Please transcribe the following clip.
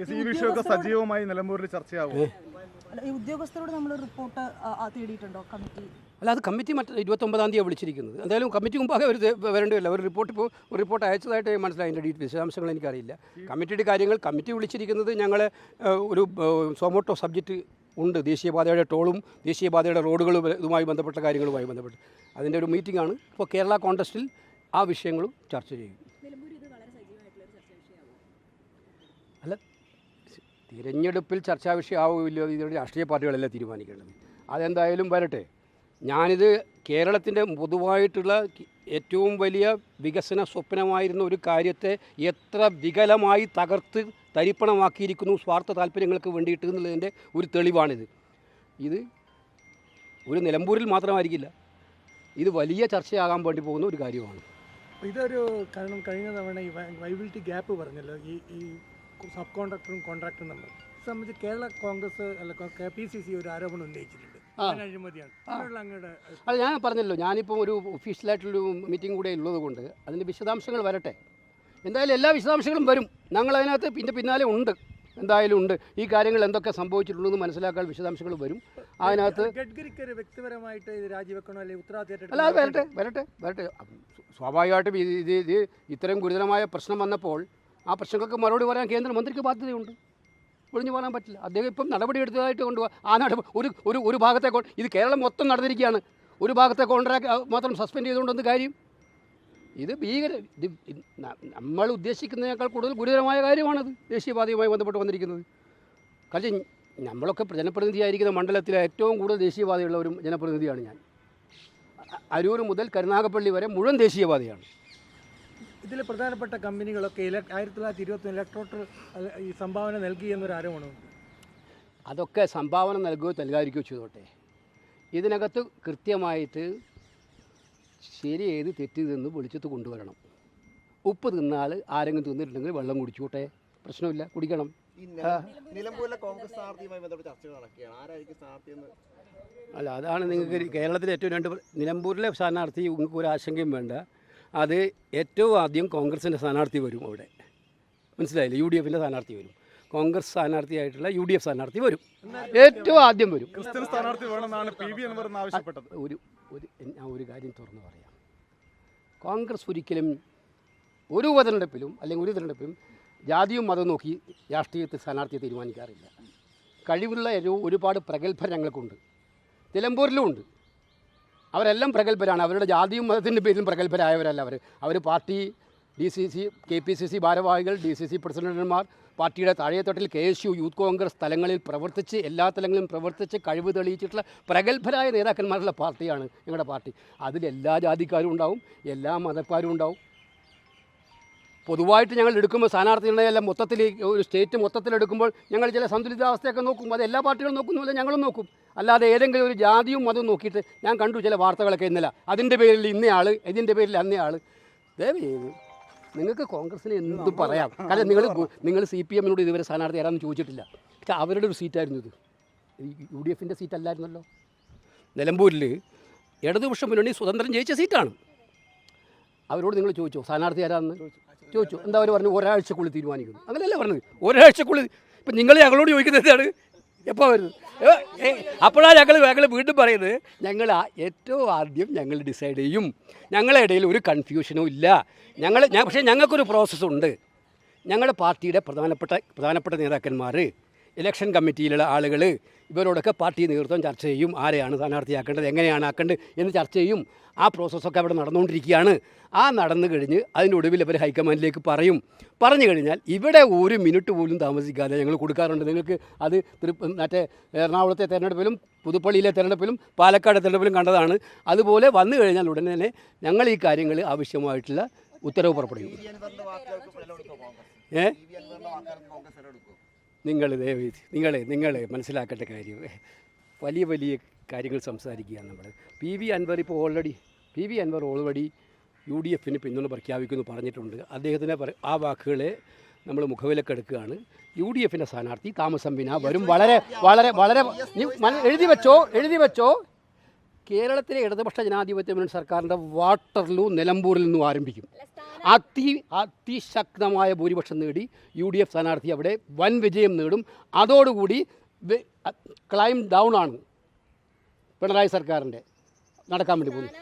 ഈ വിഷയമൊക്കെ സജീവമായി നിലമ്പൂരിൽ ചർച്ചയാവും. ഈ ഉദ്യോഗസ്ഥരോട് നമ്മൾ റിപ്പോർട്ട് തേടിയിട്ടുണ്ടോ കമ്മിറ്റി? അല്ല, അത് കമ്മിറ്റി 29-ാം തീയതി വിളിച്ചിരിക്കുന്നത്. എന്തായാലും കമ്മിറ്റി മുമ്പാകെ അവർ വരേണ്ടതല്ല. ഒരു റിപ്പോർട്ട് അയച്ചതായിട്ട് മനസ്സിലായി. അതിൻ്റെ വിശദാംശങ്ങൾ എനിക്കറിയില്ല. കമ്മിറ്റിയുടെ കാര്യങ്ങൾ കമ്മിറ്റി വിളിച്ചിരിക്കുന്നത് ഞങ്ങൾ ഒരു സോമോട്ടോ സബ്ജക്റ്റ് ഉണ്ട്. ദേശീയപാതയുടെ ടോളും ദേശീയപാതയുടെ റോഡുകളും ഇതുമായി ബന്ധപ്പെട്ട കാര്യങ്ങളുമായി ബന്ധപ്പെട്ട് അതിൻ്റെ ഒരു മീറ്റിംഗ് ആണ്. ഇപ്പോൾ കേരള കോൺടെസ്റ്റിൽ ആ വിഷയങ്ങളും ചർച്ച ചെയ്യും. അല്ല, തിരഞ്ഞെടുപ്പിൽ ചർച്ചാ വിഷയമാവില്ലോ, ഇതിൻ്റെ രാഷ്ട്രീയ പാർട്ടികളെല്ലാം തീരുമാനിക്കേണ്ടത്. അതെന്തായാലും വരട്ടെ. ഞാനിത് കേരളത്തിൻ്റെ പൊതുവായിട്ടുള്ള ഏറ്റവും വലിയ വികസന സ്വപ്നമായിരുന്ന ഒരു കാര്യത്തെ എത്ര വികലമായി തകർത്ത് തരിപ്പണമാക്കിയിരിക്കുന്നു സ്വാർത്ഥ താല്പര്യങ്ങൾക്ക് വേണ്ടിയിട്ട് എന്നുള്ളതിൻ്റെ ഒരു തെളിവാണിത്. ഇത് ഒരു നിലമ്പൂരിൽ മാത്രമായിരിക്കില്ല, ഇത് വലിയ ചർച്ചയാകാൻ വേണ്ടി പോകുന്ന ഒരു കാര്യമാണ്. ഇതൊരു കാരണം കഴിഞ്ഞ തവണ ഈ വൈബിലിറ്റി ഗ്യാപ്പ് പറഞ്ഞല്ലോ, ഈ സബ് കോൺട്രാക്ടറും കോൺട്രാക്ടറും തമ്മിൽ സംബന്ധിച്ച് കേരള കോൺഗ്രസ് അല്ല KPCC ഒരു ആരോപണം ഉന്നയിച്ചിട്ടുണ്ട്. അത് ഞാൻ പറഞ്ഞല്ലോ, ഞാനിപ്പോൾ ഒരു ഒഫീഷ്യലായിട്ടുള്ളൊരു മീറ്റിംഗ് കൂടെ ഉള്ളത് കൊണ്ട് അതിൻ്റെ വിശദാംശങ്ങൾ വരട്ടെ. എന്തായാലും എല്ലാ വിശദാംശങ്ങളും വരും. ഞങ്ങളതിനകത്ത് പിന്നാലെ ഉണ്ട്, എന്തായാലും ഉണ്ട്. ഈ കാര്യങ്ങൾ എന്തൊക്കെ സംഭവിച്ചിട്ടുണ്ടെന്ന് മനസ്സിലാക്കാൻ വിശദാംശങ്ങൾ വരും. അതിനകത്ത് വ്യക്തിപരമായിട്ട് രാജിവെക്കണോ അല്ലെങ്കിൽ ഉത്തരവാദിത്തം? അല്ല, അത് വരട്ടെ. സ്വാഭാവികമായിട്ടും ഇത് ഇത്തരം ഗുരുതരമായ പ്രശ്നം വന്നപ്പോൾ ആ പ്രശ്നങ്ങൾക്ക് മറുപടി പറയാൻ കേന്ദ്രമന്ത്രിക്ക് ബാധ്യതയുണ്ട്. ഒഴിഞ്ഞു പോകാൻ പറ്റില്ല. അദ്ദേഹം ഇപ്പം നടപടി എടുത്തതായിട്ട് കൊണ്ടുപോകാം. ഒരു ഭാഗത്തെ ഇത് കേരളം മൊത്തം നടന്നിരിക്കുകയാണ്. ഒരു ഭാഗത്തെ കോൺട്രാക്ട് മാത്രം സസ്പെൻഡ് ചെയ്തുകൊണ്ടെന്ന് കാര്യം? ഇത് നമ്മൾ ഉദ്ദേശിക്കുന്നതിനേക്കാൾ കൂടുതൽ ഗുരുതരമായ കാര്യമാണത്. ദേശീയപാതയുമായി ബന്ധപ്പെട്ട് വന്നിരിക്കുന്നത്. കാരണം നമ്മളൊക്കെ ജനപ്രതിനിധിയായിരിക്കുന്ന മണ്ഡലത്തിലെ ഏറ്റവും കൂടുതൽ ദേശീയപാതയുള്ള ഒരു ജനപ്രതിനിധിയാണ് ഞാൻ. അരൂർ മുതൽ കരുനാഗപ്പള്ളി വരെ മുഴുവൻ ദേശീയപാതയാണ്. ഇതിൽ പ്രധാനപ്പെട്ട കമ്പനികളൊക്കെ 1921 ഇലക്ട്രോട്ടർ ഈ സംഭാവന നൽകി എന്നൊരു ആരോപണമുണ്ട്. അതൊക്കെ സംഭാവന നൽകുകയോ നൽകാതിരിക്കുകയോ ചെയ്തോട്ടെ. ഇതിനകത്ത് കൃത്യമായിട്ട് ശരി ഏത് തെറ്റ് നിന്ന് വെളിച്ചത്ത് കൊണ്ടുവരണം. ഉപ്പ് തിന്നാൽ ആരെങ്കിലും തിന്നിട്ടുണ്ടെങ്കിൽ വെള്ളം കുടിച്ചോട്ടെ, പ്രശ്നമില്ല, കുടിക്കണം. നിലമ്പൂരിലെ കോൺഗ്രസ് സ്ഥാനാർത്ഥിയുമായി ബന്ധപ്പെട്ട് ചർച്ചകൾ നടക്കുകയാണ്. ആരായിരിക്കും സ്ഥാനാർത്ഥിയെന്ന്? അല്ല, അതാണ് നിങ്ങൾക്ക് കേരളത്തിലെ ഏറ്റവും നിലമ്പൂരിലെ സ്ഥാനാർത്ഥി നിങ്ങൾക്ക് ഒരു ആശങ്കയും വേണ്ട. അത് ഏറ്റവും ആദ്യം കോൺഗ്രസിൻ്റെ സ്ഥാനാർത്ഥി വരും. അവിടെ മനസ്സിലായില്ലേ? UDFൻ്റെ സ്ഥാനാർത്ഥി വരും. കോൺഗ്രസ് സ്ഥാനാർത്ഥിയായിട്ടുള്ള UDF സ്ഥാനാർത്ഥി വരും. ഏറ്റവും ആദ്യം വരും. ക്രിസ്ത്യൻ സ്ഥാനാർത്ഥി വേണമെന്നാണ് PV അൻവർ ആവശ്യപ്പെട്ടത്. ഞാൻ ഒരു കാര്യം തുറന്നു പറയാം. കോൺഗ്രസ് ഒരിക്കലും ഒരു ഉപതെരഞ്ഞെടുപ്പിലും അല്ലെങ്കിൽ ഒരു തെരഞ്ഞെടുപ്പിലും ജാതിയും മതവും നോക്കി രാഷ്ട്രീയത്തിൽ സ്ഥാനാർത്ഥിയെ തീരുമാനിക്കാറില്ല. കഴിവുള്ള ഒരുപാട് പ്രഗത്ഭർ ഞങ്ങൾക്കുണ്ട്. നിലമ്പൂരിലും ഉണ്ട്. അവരെല്ലാം പ്രഗത്ഭരാണ്. അവരുടെ ജാതിയും മതത്തിൻ്റെ പേരിലും പ്രഗത്ഭരായവരല്ല അവർ പാർട്ടി DCC KPCC ഭാരവാഹികൾ, DCC പ്രസിഡന്റുമാർ, പാർട്ടിയുടെ താഴെത്തട്ടിൽ KSU യൂത്ത് കോൺഗ്രസ് തലങ്ങളിൽ പ്രവർത്തിച്ച് എല്ലാ തലങ്ങളിലും പ്രവർത്തിച്ച് കഴിവ് തെളിയിച്ചിട്ടുള്ള പ്രഗത്ഭരായ നേതാക്കന്മാരുള്ള പാർട്ടിയാണ് ഞങ്ങളുടെ പാർട്ടി. അതിലെല്ലാ ജാതിക്കാരും ഉണ്ടാവും, എല്ലാ മതക്കാരും ഉണ്ടാവും. പൊതുവായിട്ട് ഞങ്ങൾ എടുക്കുമ്പോൾ സ്ഥാനാർത്ഥികളെല്ലാം മൊത്തത്തിൽ ഒരു സ്റ്റേറ്റ് മൊത്തത്തിലെടുക്കുമ്പോൾ ഞങ്ങൾ ചില സന്തുലിതാവസ്ഥയൊക്കെ നോക്കും. അത് എല്ലാ പാർട്ടികളും നോക്കുന്നില്ല, ഞങ്ങളും നോക്കും. അല്ലാതെ ഏതെങ്കിലും ഒരു ജാതിയും മതവും നോക്കിയിട്ട് ഞാൻ കണ്ടു ചില വാർത്തകളൊക്കെ ഇന്നലെ അതിൻ്റെ പേരിൽ ഇന്നയാൾ, ഇതിൻ്റെ പേരിൽ അന്നയാൾ. ദയവേത് നിങ്ങൾക്ക് കോൺഗ്രസിന് എന്തും പറയാം. കാരണം നിങ്ങൾ CPM ഇതുവരെ സ്ഥാനാർത്ഥി ആരാണെന്ന് ചോദിച്ചിട്ടില്ല. പക്ഷേ അവരുടെ ഒരു സീറ്റായിരുന്നു ഇത്. UDFൻ്റെ സീറ്റല്ലായിരുന്നല്ലോ. നിലമ്പൂരിൽ ഇടതുപക്ഷ മുന്നണി സ്വതന്ത്രം ജയിച്ച സീറ്റാണ്. അവരോട് നിങ്ങൾ ചോദിച്ചോ സ്ഥാനാർത്ഥി ആരാണെന്ന് ചോദിച്ചു? എന്താ അവർ പറഞ്ഞു? ഒരാഴ്ചക്കുള്ളിൽ തീരുമാനിക്കുന്നു. അങ്ങനെയല്ല പറഞ്ഞത്, ഒരാഴ്ചക്കുള്ളിൽ. ഇപ്പം നിങ്ങൾ ഞങ്ങളോട് ചോദിക്കുന്നത് എന്താണ്? എപ്പോൾ വരുന്നത്? അപ്പോഴാണ് ഞങ്ങൾ വീണ്ടും പറയുന്നത് ഞങ്ങൾ ഏറ്റവും ആദ്യം ഞങ്ങൾ ഡിസൈഡ് ചെയ്യും. ഞങ്ങളുടെ ഇടയിൽ ഒരു കൺഫ്യൂഷനും ഇല്ല. പക്ഷേ ഞങ്ങൾക്കൊരു പ്രോസസ്സുണ്ട്. ഞങ്ങളുടെ പാർട്ടിയുടെ പ്രധാനപ്പെട്ട നേതാക്കന്മാർ, ഇലക്ഷൻ കമ്മിറ്റിയിലുള്ള ആളുകൾ, ഇവരോടൊക്കെ പാർട്ടി നേതൃത്വം ചർച്ച ചെയ്യും. ആരെയാണ് സ്ഥാനാർത്ഥിയാക്കേണ്ടത്, എങ്ങനെയാണ് ആക്കേണ്ടത് എന്ന് ചർച്ച ചെയ്യും. ആ പ്രോസസ്സൊക്കെ അവിടെ നടന്നുകൊണ്ടിരിക്കുകയാണ്. ആ നടന്നു കഴിഞ്ഞ് അതിനൊടുവിൽ അവർ ഹൈക്കമാൻഡിലേക്ക് പറഞ്ഞു കഴിഞ്ഞാൽ ഇവിടെ ഒരു മിനിറ്റ് പോലും താമസിക്കാതെ ഞങ്ങൾ കൊടുക്കാറുണ്ട്. നിങ്ങൾക്ക് അത് മറ്റേ എറണാകുളത്തെ തെരഞ്ഞെടുപ്പിലും പുതുപ്പള്ളിയിലെ തെരഞ്ഞെടുപ്പിലും പാലക്കാട് തെരഞ്ഞെടുപ്പിലും കണ്ടതാണ്. അതുപോലെ വന്നു കഴിഞ്ഞാൽ ഉടനെ തന്നെ ഞങ്ങൾ ഈ കാര്യങ്ങൾ ആവശ്യമായിട്ടുള്ള ഉത്തരവ് പുറപ്പെടുവിക്കും. നിങ്ങൾ മനസ്സിലാക്കേണ്ട കാര്യം വലിയ കാര്യങ്ങൾ സംസാരിക്കുകയാണ് നമ്മൾ. PV അൻവർ ഓൾറെഡി UDFന് പിന്തുണ പ്രഖ്യാപിക്കുമെന്ന് പറഞ്ഞിട്ടുണ്ട്. അദ്ദേഹത്തിൻ്റെ ആ വാക്കുകളെ നമ്മൾ മുഖവിലക്കെടുക്കുകയാണ്. UDFൻ്റെ സ്ഥാനാർത്ഥി താമസം വിന വരും. വളരെ എഴുതി വെച്ചോ കേരളത്തിലെ ഇടതുപക്ഷ ജനാധിപത്യ മുന്നണി സർക്കാരിൻ്റെ വാട്ടർലൂ നിലമ്പൂരിൽ നിന്നും ആരംഭിക്കും. അതിശക്തമായ ഭൂരിപക്ഷം നേടി UDF സ്ഥാനാർത്ഥി അവിടെ വൻ വിജയം നേടും. അതോടുകൂടി ക്ലൈം ഡൗൺ ആണ് പിണറായി സർക്കാരിൻ്റെ നടക്കാൻ വേണ്ടി പോകുന്നത്.